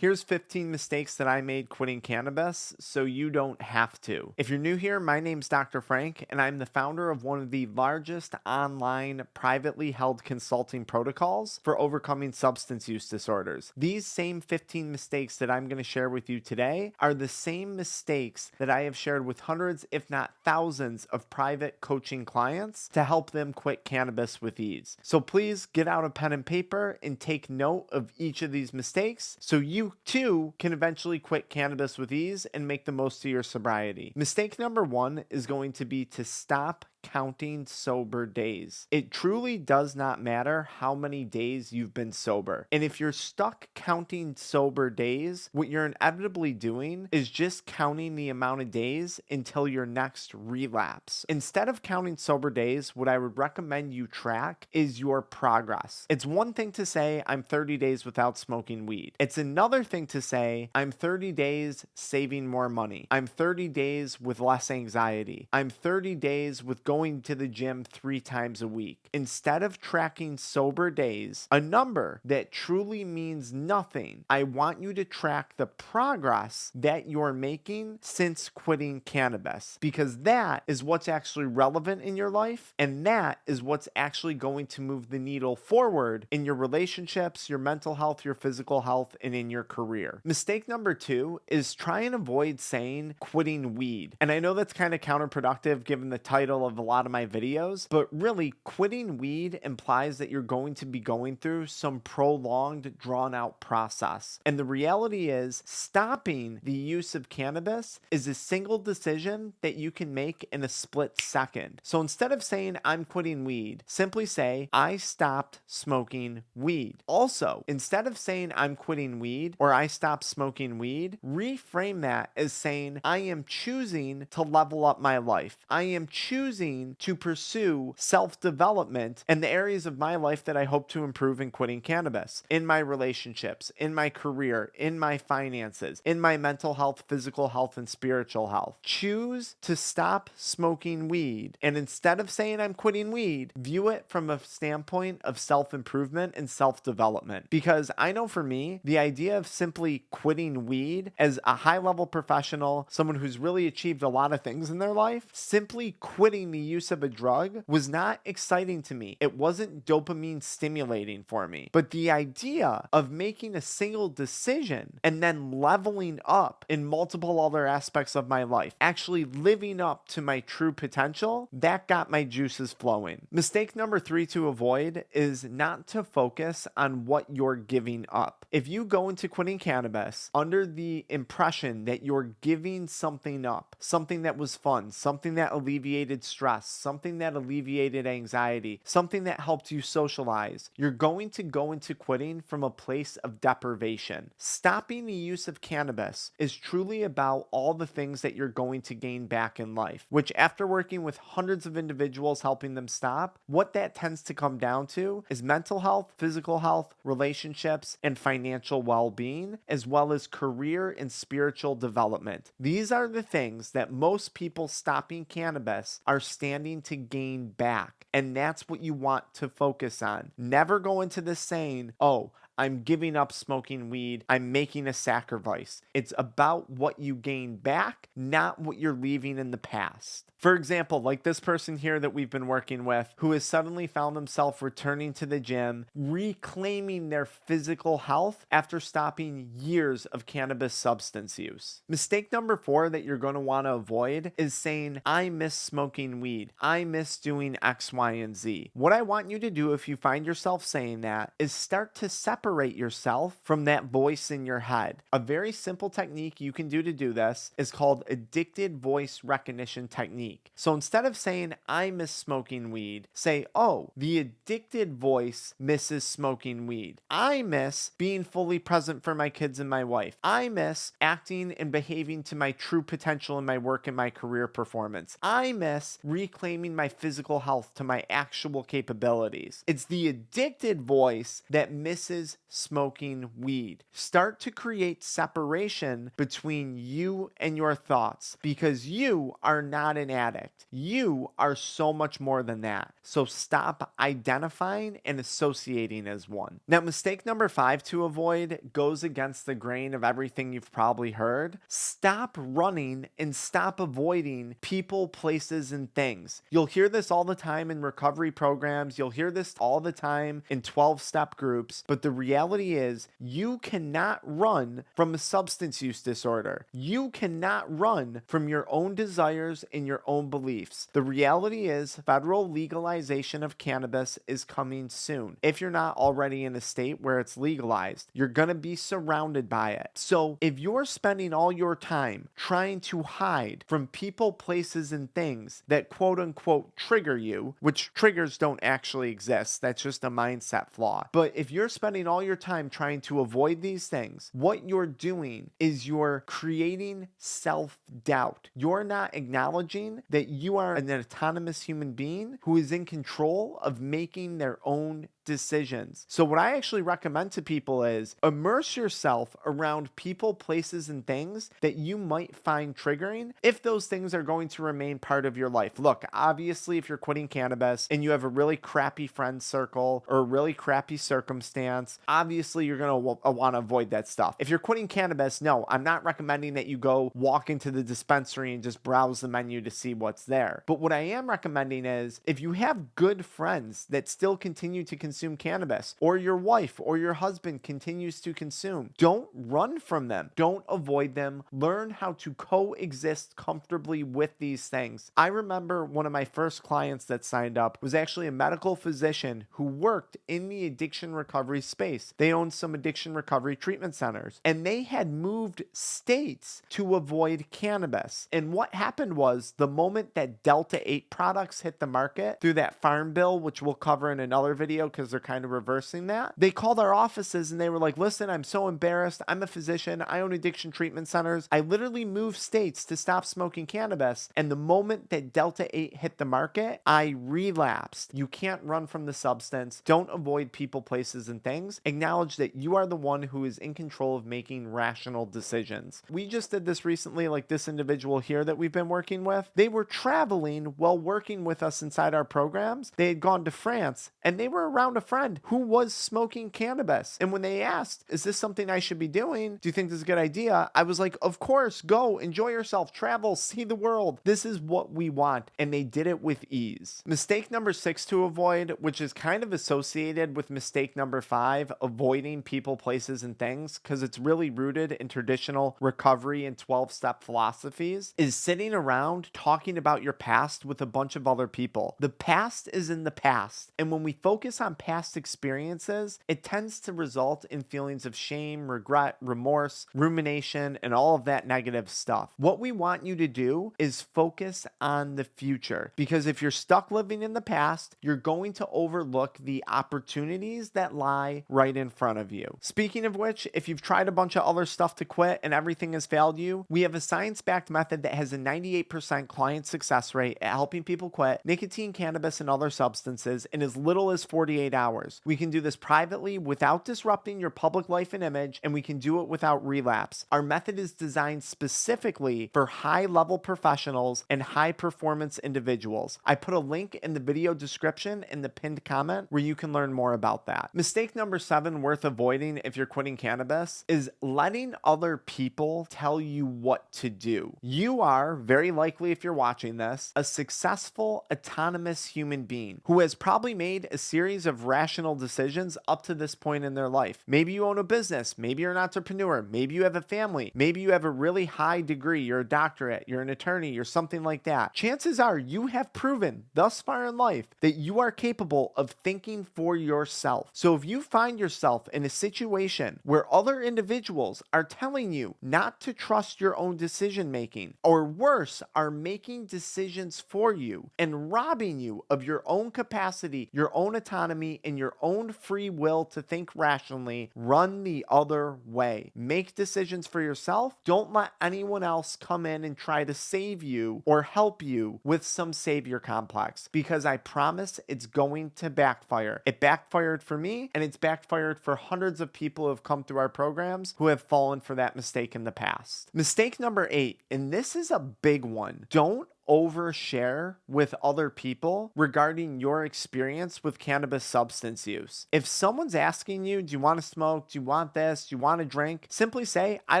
Here's 15 mistakes that I made quitting cannabis so you don't have to. If you're new here, my name's Dr. Frank, and I'm the founder of one of the largest online privately held consulting protocols for overcoming substance use disorders. These same 15 mistakes that I'm going to share with you today are the same mistakes that I have shared with hundreds, if not thousands, of private coaching clients to help them quit cannabis with ease. So please get out a pen and paper and take note of each of these mistakes so you too can eventually quit cannabis with ease and make the most of your sobriety. Mistake number one is going to be to stop counting sober days. It truly does not matter how many days you've been sober. And if you're stuck counting sober days, what you're inevitably doing is just counting the amount of days until your next relapse. Instead of counting sober days, what I would recommend you track is your progress. It's one thing to say, I'm 30 days without smoking weed. It's another thing to say, I'm 30 days saving more money. I'm 30 days with less anxiety. I'm 30 days with going to the gym 3 times a week. Instead of tracking sober days, a number that truly means nothing, I want you to track the progress that you're making since quitting cannabis, because that is what's actually relevant in your life, and that is what's actually going to move the needle forward in your relationships, your mental health, your physical health, and in your career. Mistake number 2 is try and avoid saying quitting weed. And I know that's kind of counterproductive given the title of a lot of my videos, but really quitting weed implies that you're going to be going through some prolonged, drawn out process. And the reality is stopping the use of cannabis is a single decision that you can make in a split second. So instead of saying I'm quitting weed, simply say I stopped smoking weed. Also, instead of saying I'm quitting weed or I stopped smoking weed, reframe that as saying I am choosing to level up my life. I am choosing to pursue self-development in the areas of my life that I hope to improve in quitting cannabis, in my relationships, in my career, in my finances, in my mental health, physical health, and spiritual health. Choose to stop smoking weed. And instead of saying I'm quitting weed, view it from a standpoint of self-improvement and self-development. Because I know for me, the idea of simply quitting weed as a high-level professional, someone who's really achieved a lot of things in their life, simply quitting the use of a drug was not exciting to me. It wasn't dopamine stimulating for me. But the idea of making a single decision and then leveling up in multiple other aspects of my life, actually living up to my true potential, that got my juices flowing. Mistake number 3 to avoid is not to focus on what you're giving up. If you go into quitting cannabis under the impression that you're giving something up, something that was fun, something that alleviated stress, something that alleviated anxiety, something that helped you socialize, you're going to go into quitting from a place of deprivation. Stopping the use of cannabis is truly about all the things that you're going to gain back in life, which after working with hundreds of individuals helping them stop, what that tends to come down to is mental health, physical health, relationships, and financial well-being, as well as career and spiritual development. These are the things that most people stopping cannabis are standing to gain back. And that's what you want to focus on. Never go into this saying, oh, I'm giving up smoking weed. I'm making a sacrifice. It's about what you gain back, not what you're leaving in the past. For example, like this person here that we've been working with who has suddenly found themselves returning to the gym, reclaiming their physical health after stopping years of cannabis substance use. Mistake number 4 that you're going to want to avoid is saying, I miss smoking weed. I miss doing X, Y, and Z. What I want you to do if you find yourself saying that is start to separate yourself from that voice in your head. A very simple technique you can do to do this is called addicted voice recognition technique. So instead of saying, I miss smoking weed, say, oh, the addicted voice misses smoking weed. I miss being fully present for my kids and my wife. I miss acting and behaving to my true potential in my work and my career performance. I miss reclaiming my physical health to my actual capabilities. It's the addicted voice that misses smoking weed. Start to create separation between you and your thoughts, because you are not an addict. You are so much more than that. So stop identifying and associating as one. Now, mistake number 5 to avoid goes against the grain of everything you've probably heard. Stop running and stop avoiding people, places, and things. You'll hear this all the time in recovery programs. You'll hear this all the time in 12-step groups. But the reality is you cannot run from a substance use disorder. You cannot run from your own desires and your own beliefs. The reality is federal legalization of cannabis is coming soon. If you're not already in a state where it's legalized, you're going to be surrounded by it. So if you're spending all your time trying to hide from people, places, and things that quote unquote trigger you, which triggers don't actually exist, that's just a mindset flaw. But if you're spending all your time trying to avoid these things, what you're doing is you're creating self-doubt. You're not acknowledging that you are an autonomous human being who is in control of making their own decisions. So what I actually recommend to people is immerse yourself around people, places, and things that you might find triggering if those things are going to remain part of your life. Look, obviously, if you're quitting cannabis and you have a really crappy friend circle or a really crappy circumstance, obviously you're going to want to avoid that stuff. If you're quitting cannabis, no, I'm not recommending that you go walk into the dispensary and just browse the menu to see what's there. But what I am recommending is if you have good friends that still continue to consume cannabis, or your wife or your husband continues to consume, don't run from them. Don't avoid them. Learn how to coexist comfortably with these things. I remember one of my first clients that signed up was actually a medical physician who worked in the addiction recovery space. They owned some addiction recovery treatment centers, and they had moved states to avoid cannabis. And what happened was the moment that Delta 8 products hit the market through that farm bill, which we'll cover in another video because they're kind of reversing that, they called our offices and they were like, listen, I'm so embarrassed. I'm a physician. I own addiction treatment centers. I literally moved states to stop smoking cannabis. And the moment that Delta 8 hit the market, I relapsed. You can't run from the substance. Don't avoid people, places, and things. Acknowledge that you are the one who is in control of making rational decisions. We just did this recently, like this individual here that we've been working with. They were traveling while working with us inside our programs. They had gone to France and they were around a friend who was smoking cannabis. And when they asked, is this something I should be doing? Do you think this is a good idea? I was like, of course, go, enjoy yourself, travel, see the world. This is what we want. And they did it with ease. Mistake number 6 to avoid, which is kind of associated with mistake number 5, avoiding people, places, and things, because it's really rooted in traditional recovery and 12-step philosophies, is sitting around talking about your past with a bunch of other people. The past is in the past. And when we focus on past experiences, it tends to result in feelings of shame, regret, remorse, rumination, and all of that negative stuff. What we want you to do is focus on the future, because if you're stuck living in the past, you're going to overlook the opportunities that lie right in front of you. Speaking of which, if you've tried a bunch of other stuff to quit and everything has failed you, we have a science-backed method that has a 98% client success rate at helping people quit nicotine, cannabis, and other substances in as little as 48 hours. We can do this privately without disrupting your public life and image, and we can do it without relapse. Our method is designed specifically for high-level professionals and high-performance individuals. I put a link in the video description in the pinned comment where you can learn more about that. Mistake number 7 worth avoiding if you're quitting cannabis is letting other people tell you what to do. You are, very likely if you're watching this, a successful, autonomous human being who has probably made a series of rational decisions up to this point in their life. Maybe you own a business, maybe you're an entrepreneur, maybe you have a family, maybe you have a really high degree, you're a doctorate, you're an attorney, you're something like that. Chances are you have proven thus far in life that you are capable of thinking for yourself. So if you find yourself in a situation where other individuals are telling you not to trust your own decision making, or worse, are making decisions for you and robbing you of your own capacity, your own autonomy, and your own free will to think rationally, run the other way. Make decisions for yourself. Don't let anyone else come in and try to save you or help you with some savior complex, because I promise it's going to backfire. It backfired for me, and it's backfired for hundreds of people who have come through our programs who have fallen for that mistake in the past. Mistake number 8, and this is a big one. Don't overshare with other people regarding your experience with cannabis substance use. If someone's asking you, do you want to smoke? Do you want this? Do you want to drink? Simply say, I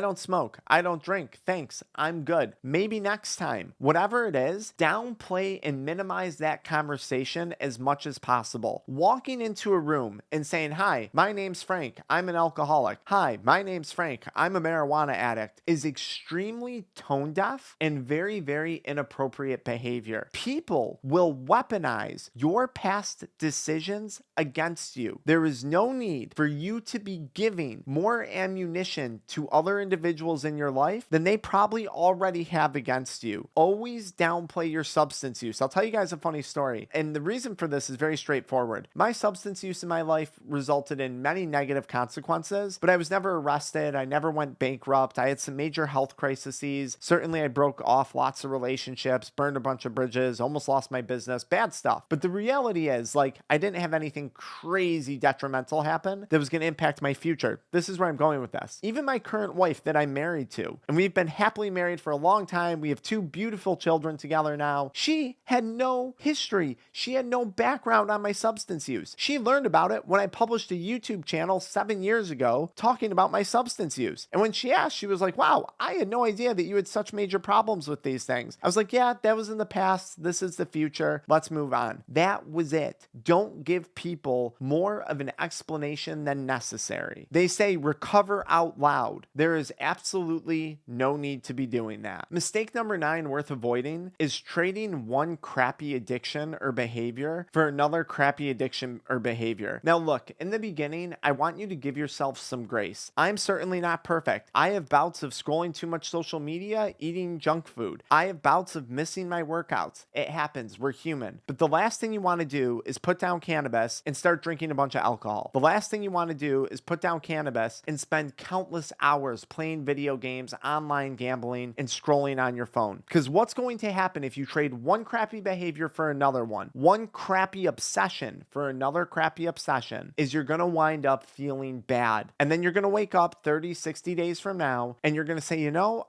don't smoke. I don't drink. Thanks. I'm good. Maybe next time. Whatever it is, downplay and minimize that conversation as much as possible. Walking into a room and saying, hi, my name's Frank. I'm an alcoholic. Hi, my name's Frank. I'm a marijuana addict is extremely tone deaf and very, very inappropriate behavior. People will weaponize your past decisions against you. There is no need for you to be giving more ammunition to other individuals in your life than they probably already have against you. Always downplay your substance use. I'll tell you guys a funny story. And the reason for this is very straightforward. My substance use in my life resulted in many negative consequences, but I was never arrested. I never went bankrupt. I had some major health crises. Certainly, I broke off lots of relationships, burned a bunch of bridges, almost lost my business, bad stuff. But the reality is, I didn't have anything crazy detrimental happen that was going to impact my future. This is where I'm going with this. Even my current wife that I'm married to, and we've been happily married for a long time. We have 2 beautiful children together now. She had no history. She had no background on my substance use. She learned about it when I published a YouTube channel 7 years ago talking about my substance use. And when she asked, she was like, wow, I had no idea that you had such major problems with these things. I was like, yeah, that was in the past. This is the future. Let's move on. That was it. Don't give people more of an explanation than necessary. They say recover out loud. There is absolutely no need to be doing that. Mistake number 9 worth avoiding is trading one crappy addiction or behavior for another crappy addiction or behavior. Now look, in the beginning, I want you to give yourself some grace. I'm certainly not perfect. I have bouts of scrolling too much social media, eating junk food. I have bouts of missing my workouts. It happens. We're human. But the last thing you want to do is put down cannabis and start drinking a bunch of alcohol. The last thing you want to do is put down cannabis and spend countless hours playing video games, online gambling, and scrolling on your phone. Because what's going to happen if you trade one crappy behavior for another one crappy obsession for another crappy obsession, is you're going to wind up feeling bad. And then you're going to wake up 30, 60 days from now, and you're going to say,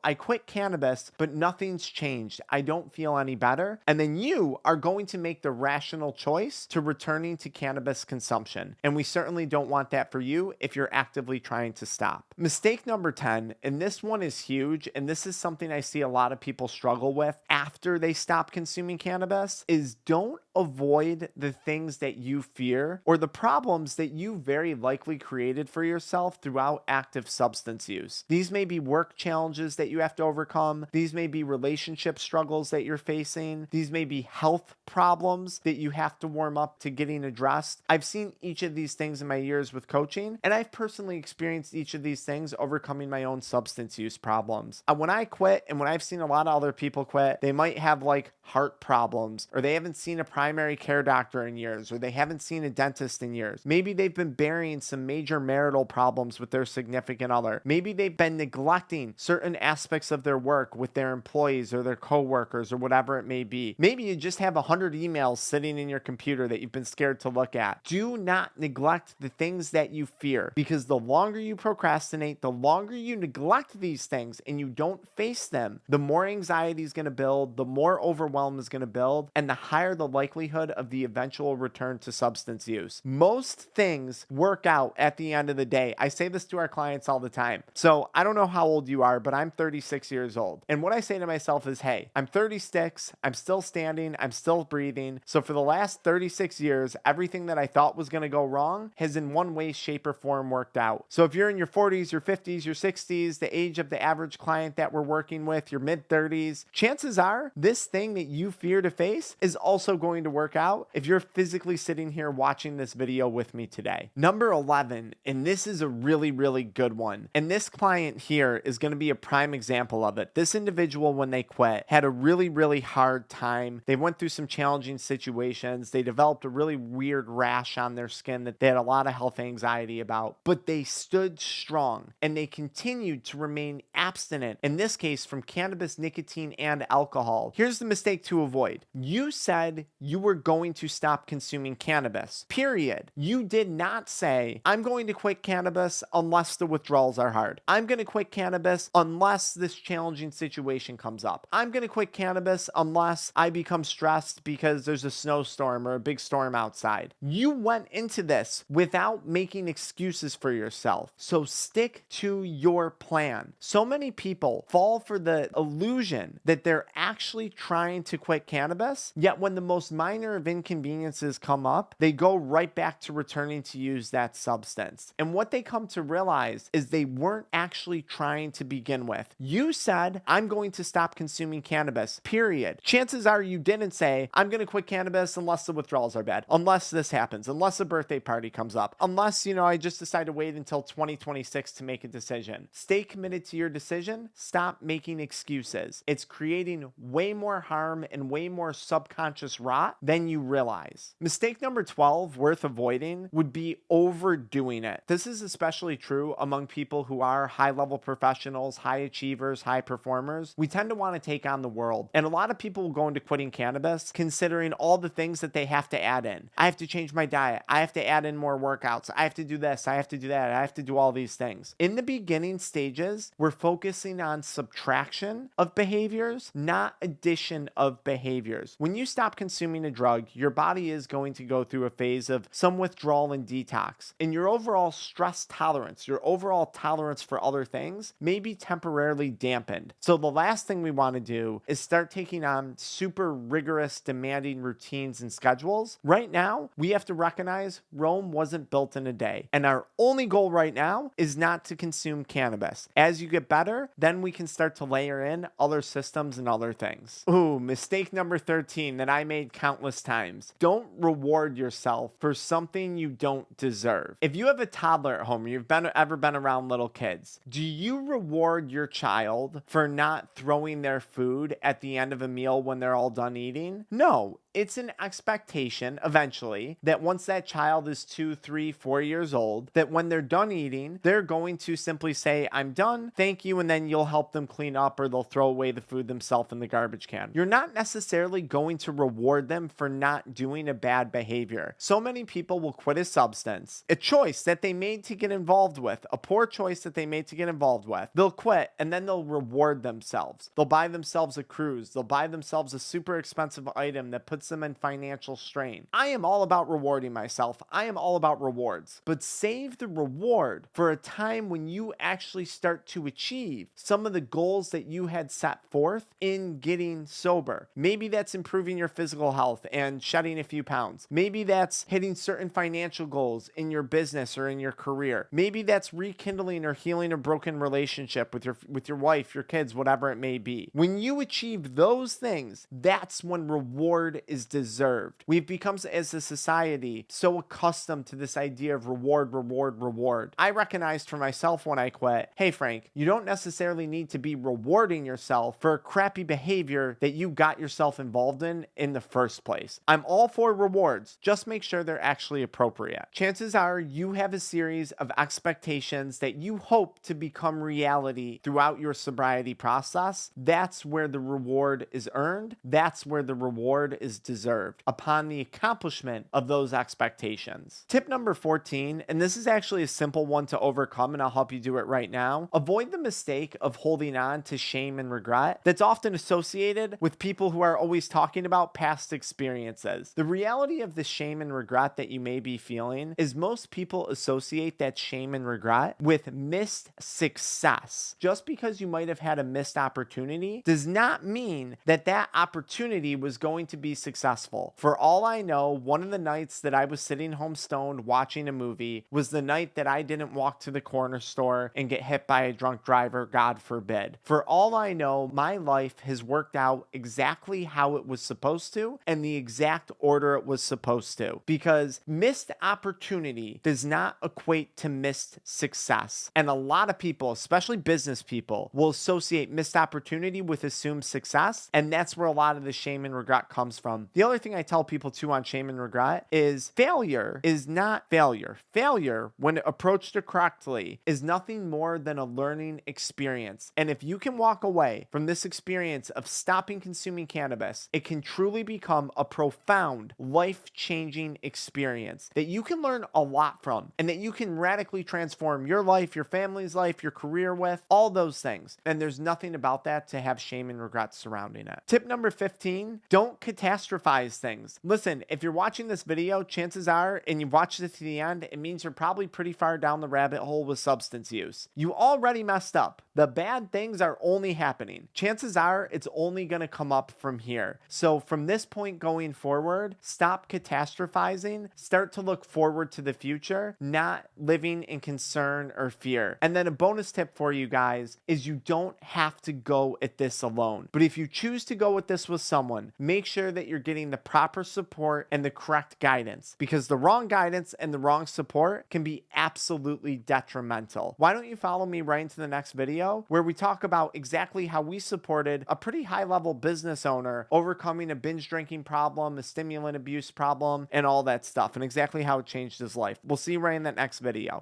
I quit cannabis, but nothing's changed. I don't feel any better. And then you are going to make the rational choice to returning to cannabis consumption. And we certainly don't want that for you if you're actively trying to stop. Mistake number 10, and this one is huge, and this is something I see a lot of people struggle with after they stop consuming cannabis, is don't avoid the things that you fear or the problems that you very likely created for yourself throughout active substance use. These may be work challenges that you have to overcome. These may be relationship struggles that you're facing. These may be health problems that you have to warm up to getting addressed. I've seen each of these things in my years with coaching, and I've personally experienced each of these things overcoming my own substance use problems. When I quit, and when I've seen a lot of other people quit, they might have heart problems, or they haven't seen a primary care doctor in years, or they haven't seen a dentist in years. Maybe they've been burying some major marital problems with their significant other. Maybe they've been neglecting certain aspects of their work with their employees or their coworkers or whatever it may be. Maybe you just have 100 emails sitting in your computer that you've been scared to look at. Do not neglect the things that you fear, because the longer you procrastinate, the longer you neglect these things and you don't face them, the more anxiety is going to build, the more overwhelm is going to build, and the higher the likelihood of the eventual return to substance use. Most things work out at the end of the day. I say this to our clients all the time. So I don't know how old you are, but I'm 36 years old. And what I say to myself is, hey, I'm 36, I'm still standing, I'm still breathing. So for the last 36 years, everything that I thought was going to go wrong has in one way, shape, or form worked out. So if you're in your 40s, your 50s, your 60s, the age of the average client that we're working with, your mid 30s, chances are this thing that you fear to face is also going to work out if you're physically sitting here watching this video with me today. Number 11, and this is a really, really good one. And this client here is going to be a prime example of it. This individual, when they quit, had a really, really hard time. They went through some challenging situations. They developed a really weird rash on their skin that they had a lot of health anxiety about, but they stood strong and they continued to remain abstinent, in this case from cannabis, nicotine, and alcohol. Here's the mistake to avoid. You said you were going to stop consuming cannabis, period. You did not say, I'm going to quit cannabis unless the withdrawals are hard. I'm going to quit cannabis unless this challenging situation comes up. I'm going to quit cannabis cannabis unless I become stressed because there's a snowstorm or a big storm outside. You went into this without making excuses for yourself. So stick to your plan. So many people fall for the illusion that they're actually trying to quit cannabis, yet when the most minor of inconveniences come up, they go right back to returning to use that substance. And what they come to realize is they weren't actually trying to begin with. You said, I'm going to stop consuming cannabis, period. Chances are you didn't say, I'm going to quit cannabis unless the withdrawals are bad, unless this happens, unless a birthday party comes up, unless, I just decide to wait until 2026 to make a decision. Stay committed to your decision. Stop making excuses. It's creating way more harm and way more subconscious rot than you realize. Mistake number 12 worth avoiding would be overdoing it. This is especially true among people who are high-level professionals, high achievers, high performers. We tend to want to take on the world. And a lot of people will go into quitting cannabis considering all the things that they have to add in. I have to change my diet. I have to add in more workouts. I have to do this. I have to do that. I have to do all these things. In the beginning stages, we're focusing on subtraction of behaviors, not addition of behaviors. When you stop consuming a drug, your body is going to go through a phase of some withdrawal and detox. And your overall stress tolerance, your overall tolerance for other things may be temporarily dampened. So the last thing we want to do is start taking on super rigorous, demanding routines and schedules. Right now, we have to recognize Rome wasn't built in a day. And our only goal right now is not to consume cannabis. As you get better, then we can start to layer in other systems and other things. Ooh, mistake number 13 that I made countless times. Don't reward yourself for something you don't deserve. If you have a toddler at home, you've ever been around little kids, do you reward your child for not throwing their food at the end of a meal when they're all done eating? No. It's an expectation eventually that once that child is 2, 3, 4 years old, that when they're done eating, they're going to simply say, I'm done, thank you, and then you'll help them clean up or they'll throw away the food themselves in the garbage can. You're not necessarily going to reward them for not doing a bad behavior. So many people will quit a substance, a choice that they made to get involved with, a poor choice that they made to get involved with. They'll quit and then they'll reward themselves. They'll buy themselves a cruise. They'll buy themselves a super expensive item that puts them in financial strain. I am all about rewarding myself. I am all about rewards, but save the reward for a time when you actually start to achieve some of the goals that you had set forth in getting sober. Maybe that's improving your physical health and shedding a few pounds. Maybe that's hitting certain financial goals in your business or in your career. Maybe that's rekindling or healing a broken relationship with your wife, your kids, whatever it may be. When you achieve those things, that's when reward is deserved. We've become, as a society, so accustomed to this idea of reward, reward, reward. I recognized for myself when I quit, hey Frank, you don't necessarily need to be rewarding yourself for a crappy behavior that you got yourself involved in the first place. I'm all for rewards, just make sure they're actually appropriate. Chances are you have a series of expectations that you hope to become reality throughout your sobriety process. That's where the reward is earned. That's where the reward is deserved upon the accomplishment of those expectations. Tip number 14, and this is actually a simple one to overcome, and I'll help you do it right now. Avoid the mistake of holding on to shame and regret that's often associated with people who are always talking about past experiences. The reality of the shame and regret that you may be feeling is most people associate that shame and regret with missed success. Just because you might have had a missed opportunity does not mean that that opportunity was going to be successful. For all I know, one of the nights that I was sitting home stoned watching a movie was the night that I didn't walk to the corner store and get hit by a drunk driver, God forbid. For all I know, my life has worked out exactly how it was supposed to and the exact order it was supposed to, because missed opportunity does not equate to missed success. And a lot of people, especially business people, will associate missed opportunity with assumed success, and that's where a lot of the shame and regret comes from. The other thing I tell people too on shame and regret is failure is not failure. Failure, when approached correctly, is nothing more than a learning experience. And if you can walk away from this experience of stopping consuming cannabis, it can truly become a profound, life-changing experience that you can learn a lot from and that you can radically transform your life, your family's life, your career with, all those things. And there's nothing about that to have shame and regret threats surrounding it. Tip number 15, don't catastrophize things. Listen, if you're watching this video, chances are, and you've watched it to the end, it means you're probably pretty far down the rabbit hole with substance use. You already messed up. The bad things are only happening. Chances are it's only going to come up from here. So from this point going forward, stop catastrophizing, start to look forward to the future, not living in concern or fear. And then a bonus tip for you guys is you don't have to go at this alone. But if you choose to go with this with someone, make sure that you're getting the proper support and the correct guidance, because the wrong guidance and the wrong support can be absolutely detrimental. Why don't you follow me right into the next video where we talk about exactly how we supported a pretty high-level business owner overcoming a binge drinking problem, a stimulant abuse problem, and all that stuff, and exactly how it changed his life. We'll see you right in that next video.